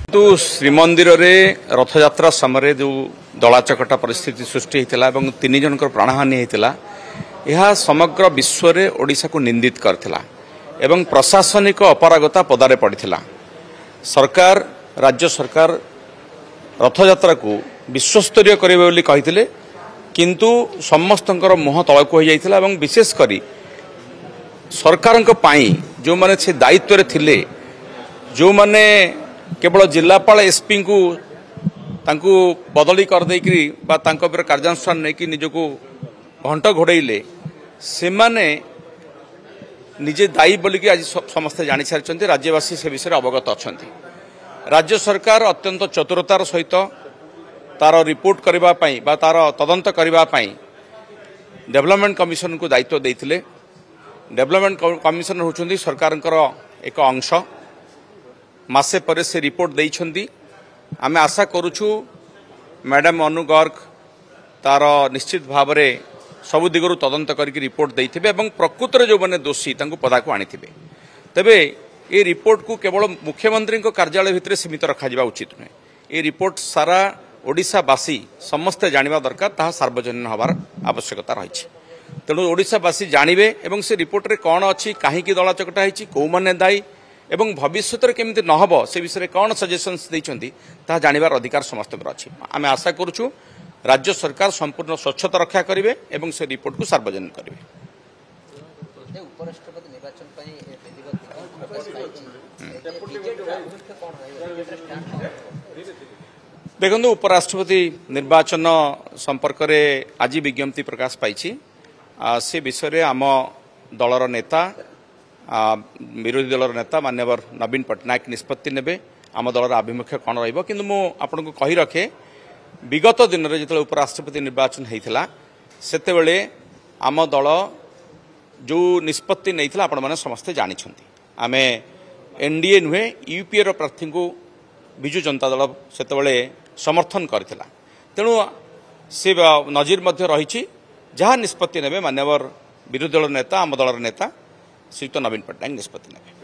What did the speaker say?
तो श्रीमंदिर रे रथयात्रा समय जो दलाचकटा परिस्थिति सृष्टि होता है तीन जन प्राणहानि होता यह समग्र विश्व रे ओडिशा को निंदित करथिला एवं प्रशासनिक अपरागता पदारे पड़ता। सरकार राज्य सरकार रथयात्रा को विश्वस्तरीय करेंगे कही किंतु समस्त मुह तलक हो जाता एवं विशेषकर सरकार जो माने से दायित्व थिले जो माने केवल जिलापाल एसपी को तांकू बदली करदेकरी कार्यानुष्ठान नहीं निजको घंट घोड़े से माने निजे दायी बोलिकी आज समस्ते जानी सारी राज्यवासी से विषय अवगत अच्छा। राज्य सरकार अत्यंत चतुरतार सहित तार रिपोर्ट करने तार तदंत करने डेवलपमेंट कमिशन को दायित्व देते। डेवलपमेंट कमिशन होउछंदी सरकार एक अंश मासे पर से रिपोर्ट देइछंदी। आमे आशा करूछु मैडम अनु गर्ग तार निश्चित भाव में सबु दिगरु तदंत करके रिपोर्ट देइथिबे एवं प्रकृत रे जो माने दोषी तांको पदाको आनिथिबे। तबे ये रिपोर्ट को केवल मुख्यमंत्री कार्यालय भितर सीमित रखा जावा उचित नुहे। ये रिपोर्ट सारा ओडिशावासी समस्ते जानिबा दरकार ताहा सार्वजनीन हबार आवश्यकता रही। तेणु ओडिशावासी जानिबे एवं से रिपोर्ट रे कौन अच्छी कहीं दलाचकटा होती कौ माने दायी एवं भविष्य में केमिति न हबो से विषय कौन सजेशन्स देइछंती ताहा जानिबार अधिकार समस्त अच्छी। आमे आशा करूछु राज्य सरकार संपूर्ण स्वच्छता रक्षा करेंगे एवं से रिपोर्ट को सार्वजनिक करेंगे। देखो उपराष्ट्रपति निर्वाचन संपर्क में आज विज्ञप्ति प्रकाश पाई से विषय आम दलर नेता विरोधी दलर नेता माननीय नवीन पट्टनायक निष्पत्ति नेबे आम दलर आभिमुख्य कौन रहिबो। किंतु मु आपन को कहि रखे विगत दिन में जो उपराष्ट्रपति निर्वाचन होता सेतेबेले आम दल जो निष्पत्ति नहीं आपण मैंने समस्ते जानी आमे एनडीए नुहे यूपीए रो प्रार्थी को विजु जनता दल सेतेबेले समर्थन करथिला। तेणु से नजीर मध्य रही जहाँ निष्पत्ति नेबे मान्यवर विरोधी दल नेता आम दलर नेता श्रीयुक्त नवीन पट्टनायक निष्पत्ति नेबे।